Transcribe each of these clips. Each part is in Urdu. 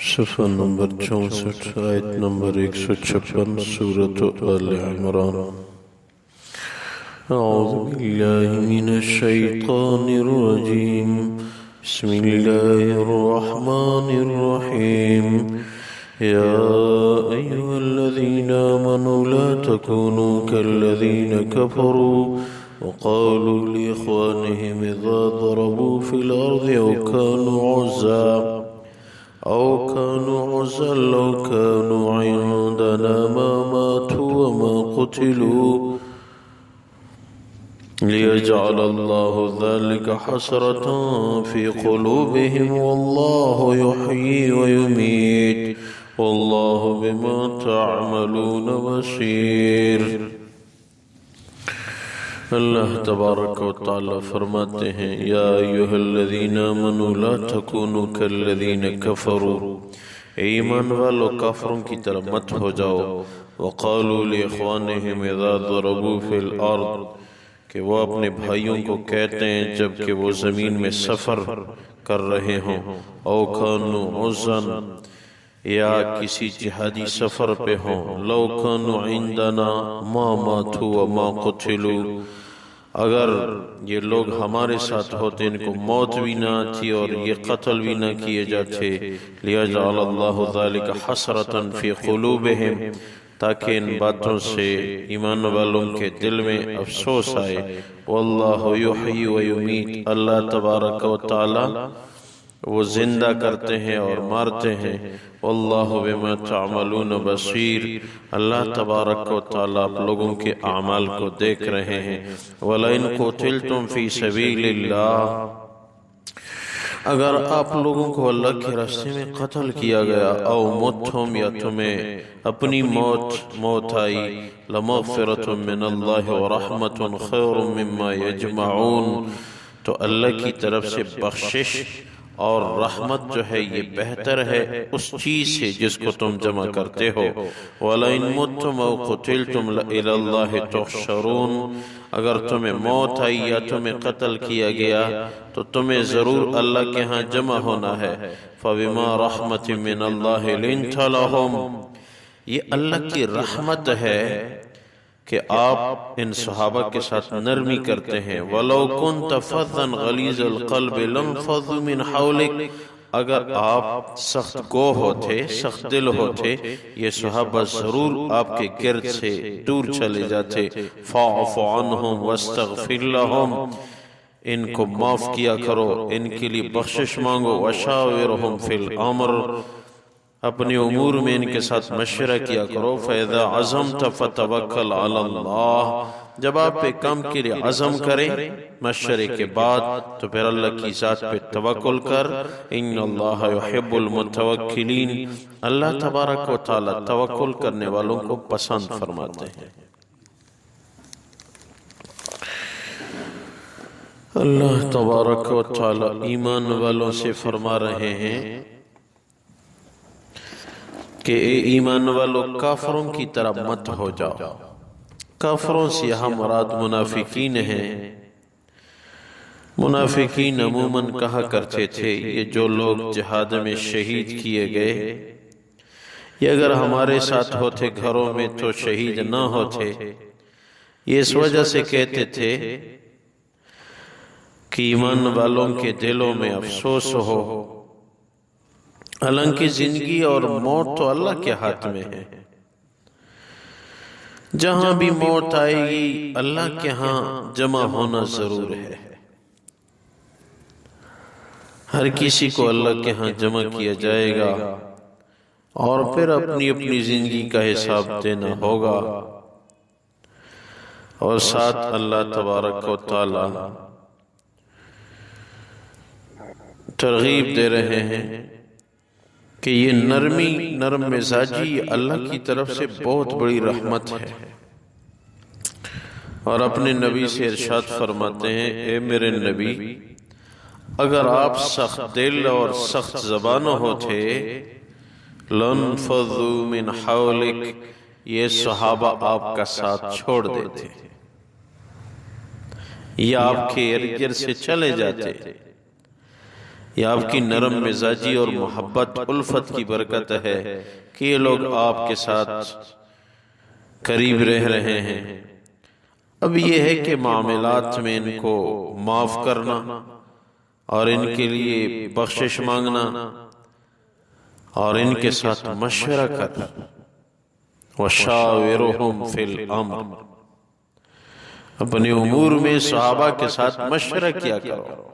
صفحہ نمبر 64 آیت نمبر 156 سورة آل عمران۔ اعوذ باللہ من الشیطان الرجیم، بسم اللہ الرحمن الرحیم۔ یا ایہا الذین آمنوا لا تکونوا کالذین کفروا وقالوا لإخوانهم إذا ضربوا في الأرض أو كانوا عزا لو كانوا عندنا ما ماتوا وما قتلوا ليجعل الله ذلك حسرة في قلوبهم والله يحيي ويميت والله بما تعملون بصير۔ اللہ تبارک و تعالی فرماتے ہیں، یا ایہا الذین آمنوا لا تکونوا کالذین کفروا، ایمان والو کافروں کی طرح مت ہو جاؤ، وقالوا لاخوانہم اذا ضربوا فی الارض، کہ وہ اپنے بھائیوں کو کہتے ہیں جبکہ وہ زمین میں سفر کر رہے ہوں، او کانوا عزا، یا کسی جہادی سفر پہ ہوں، لو کانوا عندنا ما ماتوا وما قتلوا، اگر یہ لوگ ہمارے ساتھ ہوتے ان کو موت بھی نہ تھی اور یہ قتل بھی نہ کیے جاتے، لیجعل اللہ ذلک حسرۃ فی قلوبہم، تاکہ ان باتوں سے ایمان والوں کے دل میں افسوس آئے، واللہ یحیی و یمیت، اللہ تبارک و تعالی وہ زندہ کرتے ہیں اور مارتے ہیں، واللہ بما تعملون بصیر، اللہ تبارک و تعالیٰ آپ لوگوں کے اعمال کو دیکھ رہے ہیں۔ وَلَئِن قُتِلْتُمْ فِي سَبِيلِ اللَّهِ، اگر آپ لوگوں کو اللہ کے راستے میں قتل کیا گیا، او متم، یا تمہیں اپنی موت آئی، لَمَغْفِرَةٌ مِّنَ اللَّهِ وَرَحْمَةٌ خَيْرٌ مِّمَّا يَجْمَعُونَ، تو اللہ کی طرف سے بخشش اور رحمت جو ہے یہ بہتر ہے اس چیز سے جس کو تم جمع کرتے ہو۔ وَلَئِن مُتُّمْ أَوْ قُتِلْتُمْ إِلَى اللَّهِ تُحْشَرُونَ، اگر تمہیں موت آئی یا تمہیں قتل کیا گیا تو تمہیں ضرور اللہ کے ہاں جمع ہونا ہے۔ فَبِمَا رَحْمَةٍ مِّنَ اللَّهِ لِنْتَ لَهُمْ، یہ اللہ کی رحمت ہے کہ آپ ان صحابہ کے ساتھ نرمی کرتے ہیں۔ وَلَوْ كُنْتَ فَظًّا غَلِيظَ الْقَلْبِ لَانفَضُّوا مِنْ حَوْلِكَ، اگر آپ سخت گو ہوتے، سخت دل ہوتے، یہ صحابہ ضرور آپ کے گرد سے دور چلے جاتے۔ فَاعْفُ عَنْهُمْ وَاسْتَغْفِرْ لَهُمْ، ان کو معاف کیا کرو، ان کے لیے بخشش مانگو۔ وَشَاوِرْهُمْ فِي الْأَمْرِ، اپنے امور میں ان کے ساتھ مشورہ کیا کرو۔ فَإِذَا عَزَمْتَ فَتَوَكَّلْ عَلَى اللَّهِ، جب آپ پہ کام کے لیے عزم کریں مشورے کے بعد تو پھر اللہ کی ذات پہ توکل کر۔ ان اللہ یحب المتوکلین، اللہ تبارک و تعالی توکل کرنے والوں کو پسند فرماتے ہیں۔ اللہ تبارک و تعالی ایمان والوں سے فرما رہے ہیں کہ اے ایمان والو کافروں کی طرح مت ہو جاؤ۔ کافروں سے یہاں مراد منافقین ہیں۔ منافقین عموماً کہا کرتے تھے یہ جو لوگ جہاد میں شہید کیے گئے، یہ اگر ہمارے ساتھ ہوتے گھروں میں تو شہید نہ ہوتے، یہ اس وجہ سے کہتے تھے کہ ایمان والوں کے دلوں میں افسوس ہو، حالانکہ زندگی اور موت تو اللہ کے ہاتھ میں ہے، جہاں بھی موت آئے گی اللہ کے ہاں جمع ہونا ضرور ہے۔ ہر کسی کو اللہ کے ہاں جمع کیا جائے گا اور پھر اپنی اپنی زندگی کا حساب دینا ہوگا۔ اور ساتھ اللہ تبارک و تعالی ترغیب دے رہے ہیں کہ یہ نرم مزاجی اللہ کی طرف سے بہت بڑی رحمت ہے، اور اپنے نبی سے ارشاد فرماتے ہیں، اے میرے نبی، اگر آپ سخت دل اور سخت زبان ہوتے، لَانْفَضُّوا مِنْ حَوْلِكَ، یہ صحابہ آپ کا ساتھ چھوڑ دیتے، یا آپ کے ارد گرد سے چلے جاتے، یہ آپ کی نرم مزاجی اور محبت الفت کی برکت ہے کہ یہ لوگ آپ کے ساتھ قریب رہ رہے ہیں۔ اب یہ ہے کہ معاملات میں ان کو معاف کرنا اور ان کے لیے بخشش مانگنا اور ان کے ساتھ مشورہ کرنا۔ وَشَاوِرُهُمْ فِي الْأَمْرِ، اپنے امور میں صحابہ کے ساتھ مشورہ کیا کرو۔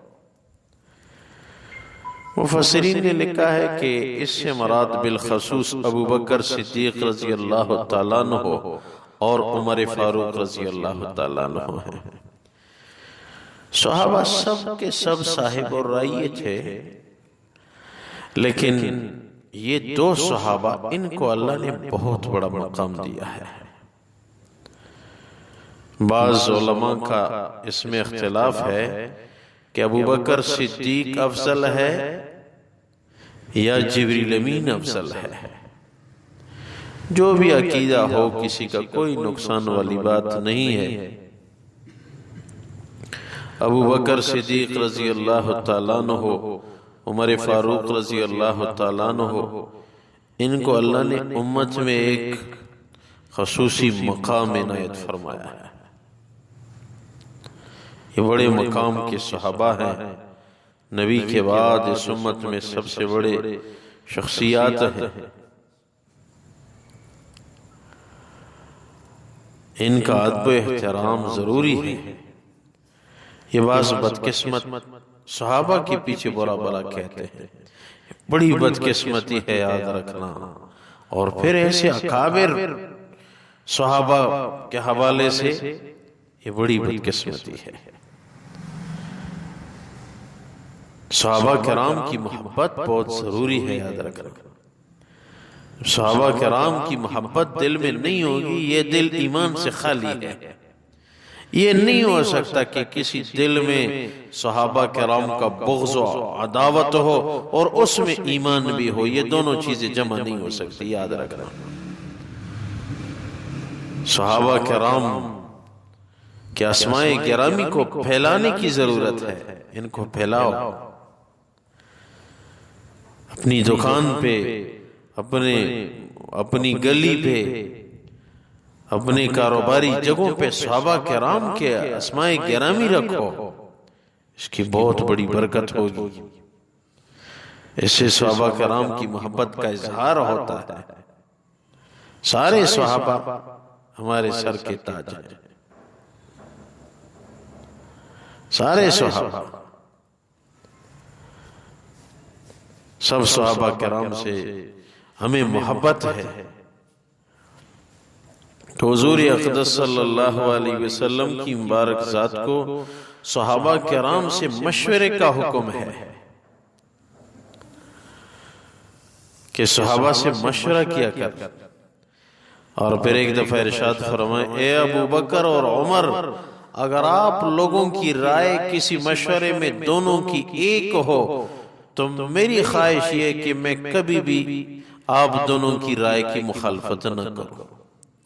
مفسرین نے لکھا ہے کہ اس سے مراد بالخصوص ابو بکر صدیق رضی اللہ تعالیٰ عنہ اور عمر فاروق رضی اللہ تعالیٰ عنہ ہیں۔ صحابہ سب کے سب صاحب الرأی تھے، لیکن یہ دو صحابہ ان کو اللہ نے بہت بڑا مقام دیا ہے۔ بعض علماء کا اس میں اختلاف ہے کہ ابو بکر صدیق افضل ہے یا جبریل امین افضل ہے۔ جو بھی عقیدہ ہو، کسی کا کوئی نقصان والی بات نہیں ہے۔ ابو بکر صدیق رضی اللہ تعالیٰ عنہ، عمر فاروق رضی اللہ تعالیٰ عنہ، ان کو اللہ نے امت میں ایک خصوصی مقام عنایت فرمایا ہے۔ یہ بڑے مقام کے صحابہ ہیں، نبی کے بعد اس امت میں سب سے بڑے شخصیات ہیں۔ ان کا ادب و احترام ضروری ہے۔ یہ بعض بدقسمت صحابہ کے پیچھے برا بلا کہتے ہیں، بڑی بدقسمتی ہے، یاد رکھنا۔ اور پھر ایسے اکابر صحابہ کے حوالے سے یہ بڑی بدقسمتی ہے۔ صحابہ کرام کی محبت بہت ضروری ہے، یاد رکھنا۔ صحابہ کرام کی محبت دل میں نہیں ہوگی، یہ دل ایمان سے خالی ہے۔ یہ نہیں ہو سکتا کہ کسی دل میں صحابہ کرام کا بغض و عداوت ہو اور اس میں ایمان بھی ہو، یہ دونوں چیزیں جمع نہیں ہو سکتی، یاد رکھنا۔ صحابہ کرام کے اسماء گرامی کو پھیلانے کی ضرورت ہے، ان کو پھیلاؤ۔ اپنی دکان پہ، اپنی گلی پہ، اپنے کاروباری جگہوں پہ صحابہ کرام کے اسماء گرامی رکھو، اس کی بہت بڑی برکت ہوگی۔ اس سے صحابہ کرام کی محبت کا اظہار ہوتا ہے۔ سارے صحابہ ہمارے سر کے تاج ہیں، سارے صحابہ، سب صحابہ کرام سے ہمیں محبت ہے۔ تو حضور اقدس صلی اللہ علیہ وسلم کی مبارک ذات کو صحابہ کرام سے مشورے کا حکم ہے کہ صحابہ سے مشورہ کیا کر۔ اور پھر ایک دفعہ ارشاد فرمائے، اے ابو بکر اور عمر، اگر آپ لوگوں کی رائے کسی مشورے میں دونوں کی ایک ہو تو میری خواہش یہ کہ میں کبھی بھی آپ دونوں کی رائے کی مخالفت نہ کروں،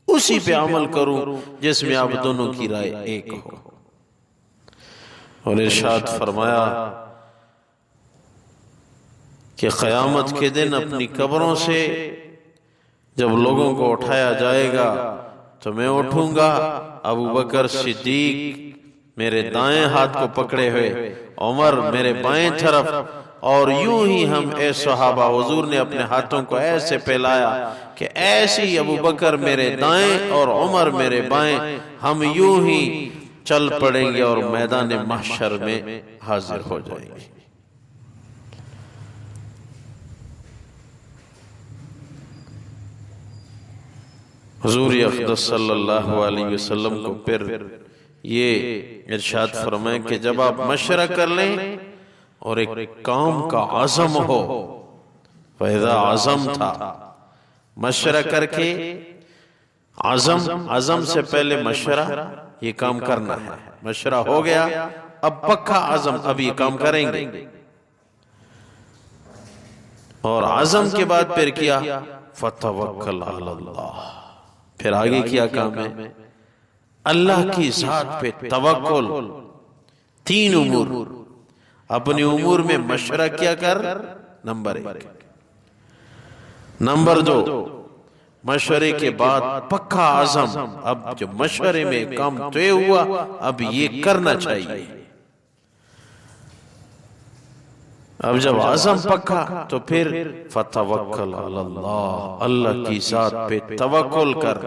اسی پہ عمل کروں جس میں آپ دونوں کی رائے ایک ہو۔ اور ارشاد فرمایا کہ قیامت کے دن اپنی قبروں سے جب لوگوں کو اٹھایا جائے گا تو میں اٹھوں گا، ابو بکر صدیق میرے دائیں ہاتھ کو پکڑے ہوئے، عمر میرے بائیں طرف، اور یوں ہی ہم اے صحابہ، حضور نے اپنے ہاتھوں کو ایسے پھیلایا کہ ایسے ہی ابو بکر میرے دائیں اور عمر میرے بائیں، ہم یوں ہی چل پڑیں گے اور میدان محشر میں حاضر ہو جائیں گے۔ حضور اقدس صلی اللہ علیہ وسلم کو پھر یہ ارشاد فرمائے کہ جب آپ مشورہ کر لیں اور ایک کام کا عزم ہو، فَإِذَا عزم تھا، مشورہ کر کے عزم سے پہلے مشورہ، یہ کام کرنا ہے، مشورہ ہو گیا، اب پکا عزم، اب یہ کام کریں گے، اور عزم کے بعد پھر کیا فَتَوَكَّلْ عَلَى اللَّهِ، پھر آگے کیا کام ہے اللہ کی ذات پہ توکل۔ تین امور، اپنی امور میں مشورہ کیا کر، نمبر 1۔ نمبر 2، مشورے کے بعد پکا عزم، اب جو مشورے میں کام طے ہوا اب یہ کرنا چاہیے۔ اب جب عزم پکا تو پھر فَتَوَكَّلْ عَلَى اللَّهِ، اللہ کی ذات پہ توکل کر۔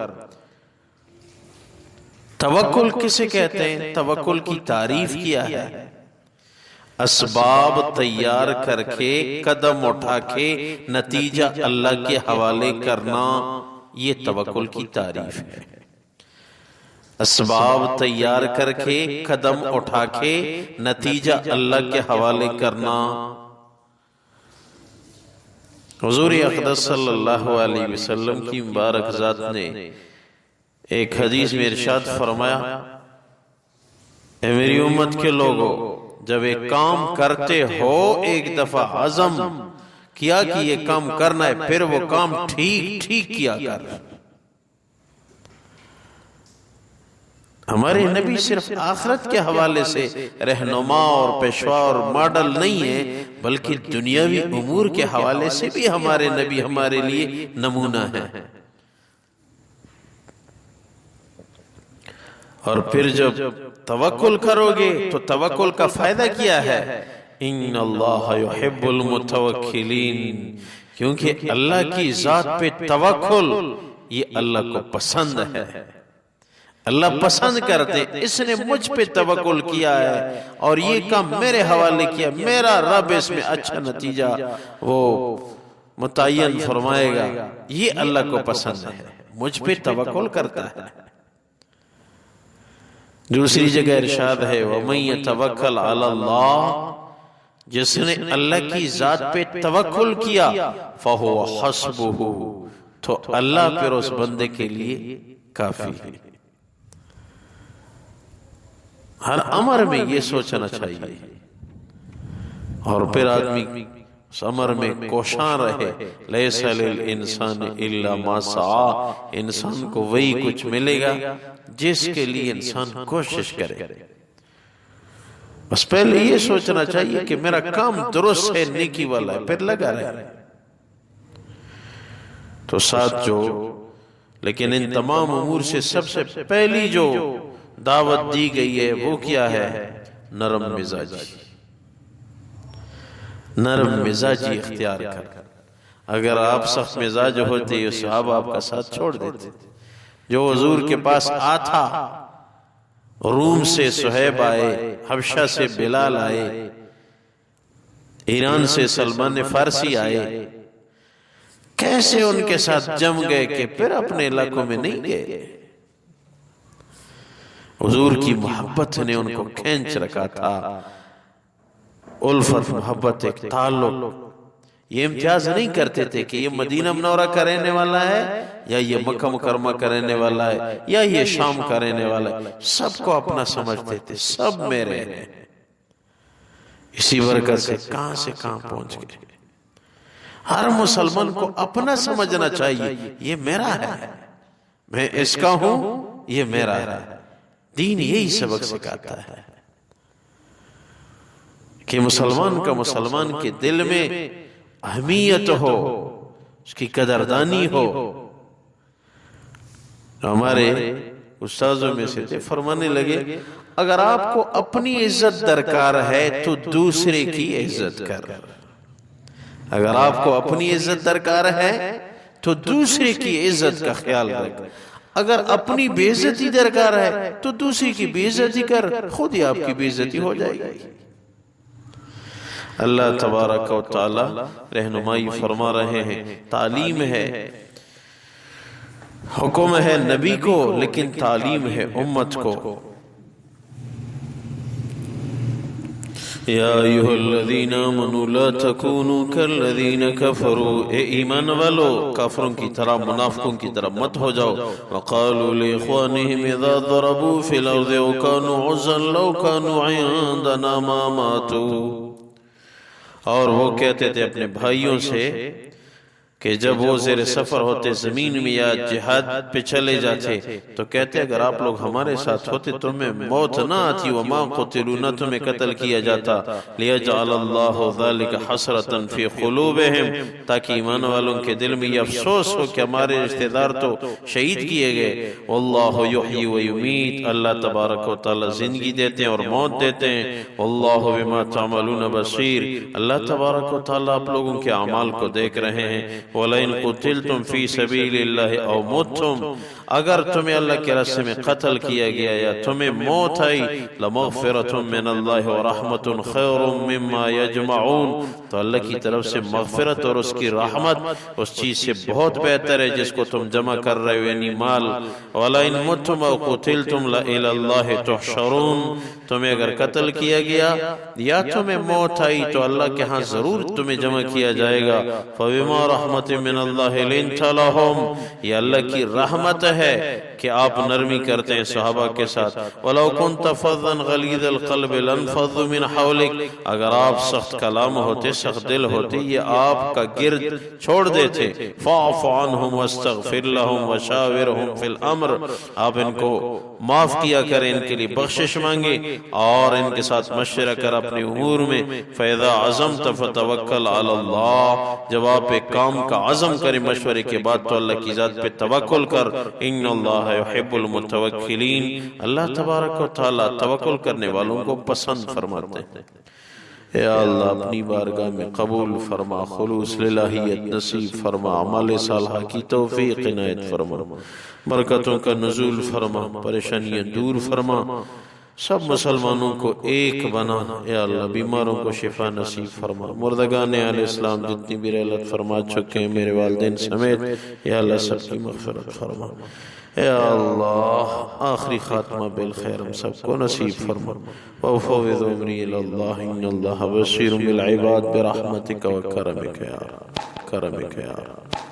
توکل کسے کہتے ہیں؟ توکل کی تعریف کیا ہے؟ اسباب تیار کر کے، قدم اٹھا کے نتیجہ اللہ کے حوالے کرنا، یہ توکل کی تعریف ہے۔ اسباب تیار کر کے، قدم اٹھا کے نتیجہ اللہ کے حوالے کرنا۔ حضور اقدس صلی اللہ علیہ وسلم کی مبارک ذات نے ایک حدیث میں ارشاد فرمایا، اے میری امت کے لوگوں، جب ایک کام کرتے ہو ایک دفعہ عزم کیا کہ یہ کام کرنا ہے، پھر وہ کام ٹھیک کیا کر۔ ہمارے نبی صرف آخرت کے حوالے سے رہنما اور پیشوا اور ماڈل نہیں ہے، بلکہ دنیاوی امور کے حوالے سے بھی ہمارے نبی ہمارے لیے نمونہ ہے۔ اور پھر جب توکل کرو گے تو توکل کا فائدہ کیا ہے؟ ان اللہ یحب المتوکلین، کیونکہ اللہ کی ذات پہ توکل یہ اللہ کو پسند ہے، اللہ پسند کرتے۔ اس نے مجھ پہ توکل کیا ہے اور یہ کام میرے حوالے کیا، میرا رب اس میں اچھا نتیجہ وہ متعین فرمائے گا، یہ اللہ کو پسند ہے، مجھ پہ توکل کرتا ہے۔ دوسری جگہ ارشاد ہے وَمَن يَتَوَكَّلْ عَلَى اللَّهِ، جس نے اللہ کی ذات پہ توکل کیا فَهُوَ حَسْبُهُ، تو اللہ پھر اس بندے کے لیے کافی ہے۔ ہر امر میں یہ سوچنا چاہیے، اور پھر آدمی اس امر میں کوشاں رہے، لَيْسَ لِلْإِنسَانِ إِلَّا مَا سَعَى، انسان کو وہی کچھ ملے گا جس کے لیے انسان کوشش کرے۔ بس پہلے یہ سوچنا چاہیے کہ میرا کام درست ہے، نیکی والا ہے، پھر لگا رہے تو ساتھ جو۔ لیکن ان تمام امور سے سب سے پہلی جو دعوت دی گئی ہے وہ کیا ہے؟ نرم مزاجی، نرم مزاجی اختیار کر۔ اگر آپ سخت مزاج ہوتے یہ صحابہ آپ کا ساتھ چھوڑ دیتے۔ جو حضور کے پاس آتا، روم سے صہیب آئے، حبشہ سے بلال آئے، ایران سے سلمان فارسی آئے، کیسے ان کے ساتھ جم گئے کہ پھر اپنے علاقوں میں نہیں گئے۔ حضور کی محبت نے ان کو کھینچ رکھا تھا، الفت، محبت، ایک تعلق۔ یہ امتیاز نہیں کرتے تھے کہ یہ مدینہ منورہ کا رہنے والا ہے یا یہ مکہ مکرمہ کا رہنے والا ہے یا یہ شام کا رہنے والا ہے، سب کو اپنا سمجھتے تھے، سب میرے ہیں۔ اسی برکت سے کہاں پہنچ گئے۔ ہر مسلمان کو اپنا سمجھنا چاہیے، یہ میرا ہے، میں اس کا ہوں، یہ میرا ہے۔ دین یہی سبق سکھاتا ہے کہ مسلمان کا مسلمان کے دل میں اہمیت ہو، اس کی قدردانی ہو۔ ہمارے استاذوں میں سے تھے، فرمانے لگے اگر آپ کو اپنی عزت درکار ہے تو دوسرے کی عزت کر۔ اگر آپ کو اپنی عزت درکار ہے تو دوسرے کی عزت کا خیال رکھ۔ اگر اپنی بے عزتی درکار ہے تو دوسری کی بے عزتی کر، خود ہی آپ کی بے عزتی ہو جائے گی۔ اللہ تبارک و تعالی رہنمائی فرما رہے ہیں، تعلیم ہے، حکم ہے نبی کو، لیکن تعلیم ہے امت کو۔ یا ایھا الذین آمنوا لا تکونوا کالذین کفروا، اے ایمان والو کافروں کی طرح، منافقوں کی طرح مت ہو جاؤ۔ وقالوا لاخوانہم اذا ضربوا فی الارض وکانوا غزا لو کانوا عندنا ما ماتوا، اور وہ کہتے تھے اپنے بھائیوں سے کہ جب وہ زیر سفر ہوتے زمین میں یا جہاد پہ چلے جاتے تو کہتے اگر آپ لوگ ہمارے ساتھ ہوتے تو تمہیں موت نہ آتی وما قتلوا نہ تمہیں قتل کیا جاتا لیجعل اللہ ذلک حسرۃ فی قلوبہم تاکہ ایمان والوں کے دل میں یہ افسوس ہو کہ ہمارے رشتہ دار تو شہید کیے گئے واللہ یحیی و یمیت اللہ تبارک و تعالی زندگی دیتے ہیں اور موت دیتے ہیں واللہ بما تعملون بصیر اللہ تبارک و تعالی آپ لوگوں کے اعمال کو دیکھ رہے ہیں وَلَئِن قُتِلْتُمْ فِي سَبِيلِ اللَّهِ أَوْ مُتْتُمْ اگر تمہیں اللہ کے راستے میں قتل کیا گیا یا تمہیں موت آئی لَمَغْفِرَةٌ مِّنَ اللَّهِ وَرَحْمَةٌ خَيْرٌ مِّمَّا يَجْمَعُونَ تو اللہ کی طرف سے مغفرت اور اس کی رحمت اس چیز سے بہت بہتر ہے جس کو تم جمع کر رہے ہو یعنی مال وَلَئِن مُتْتُمْ أَوْ قُتِلْتُمْ لَإِلَى اللَّهِ تُحْشَرُونَ تمہیں اگر قتل کیا گیا یا تمہیں موت آئی تو اللہ کے ہاں ضرور تمہیں جمع کیا جائے گا فَبِمَا رَحْمَةٍ مِّنَ اللَّهِ لِنْتَ لَهُمْ یہ اللہ کی رحمت ہے کہ آپ نرمی کرتے ہیں صحابہ کے ساتھ وَلَوْ كُنْتَ فَظًّا غَلِيظَ الْقَلْبِ لَانفَضُّوا مِنْ حَوْلِكَ اگر آپ سخت کلام ہوتے سخت دل ہوتے یہ آپ کا گرد چھوڑ دیتے فَاعْفُ عَنْهُمْ وَاسْتَغْفِرْ لَهُمْ وَشَاوِرْهُمْ فِي الْأَمْرِ آپ ان کو معاف کیا کریں ان کے لیے بخشش مانگے اور ان کے ساتھ مشورہ کر اپنے امور میں فَإِذَا عَزَمْتَ فَتَوَكَّلْ عَلَى اللَّهِ جب آپ ایک کام کا عزم کریں مشورے کے بعد تو اللہ کی ذات پہ توکل کر ان اللہ یحب المتوکلین اللہ تبارک و تعالی توکل کرنے والوں کو پسند فرماتے ہیں اے اللہ اپنی بارگاہ میں قبول فرما خلوص للہیت نصیب فرما عمل صالحہ کی توفیق عنایت فرما برکتوں کا نزول فرما پریشانیاں دور فرما سب مسلمانوں کو ایک بنا اے اللہ بیماروں کو شفا نصیب فرما مردگان علیہ السلام جتنی بھی رحلت فرما چکے ہیں میرے والدین سمیت اے اللہ سب کی مغفرت فرما اے اللہ آخری خاتمہ بالخیر ہم سب کو نصیب فرما وَأُفَوِّضُ أَمْرِي إِلَى اللَّهِ إِنَّ اللَّهَ بَصِيرٌ بِالْعِبَادِ بِرَحْمَتِكَ وَكَرَمِكَ يَا رَبِّ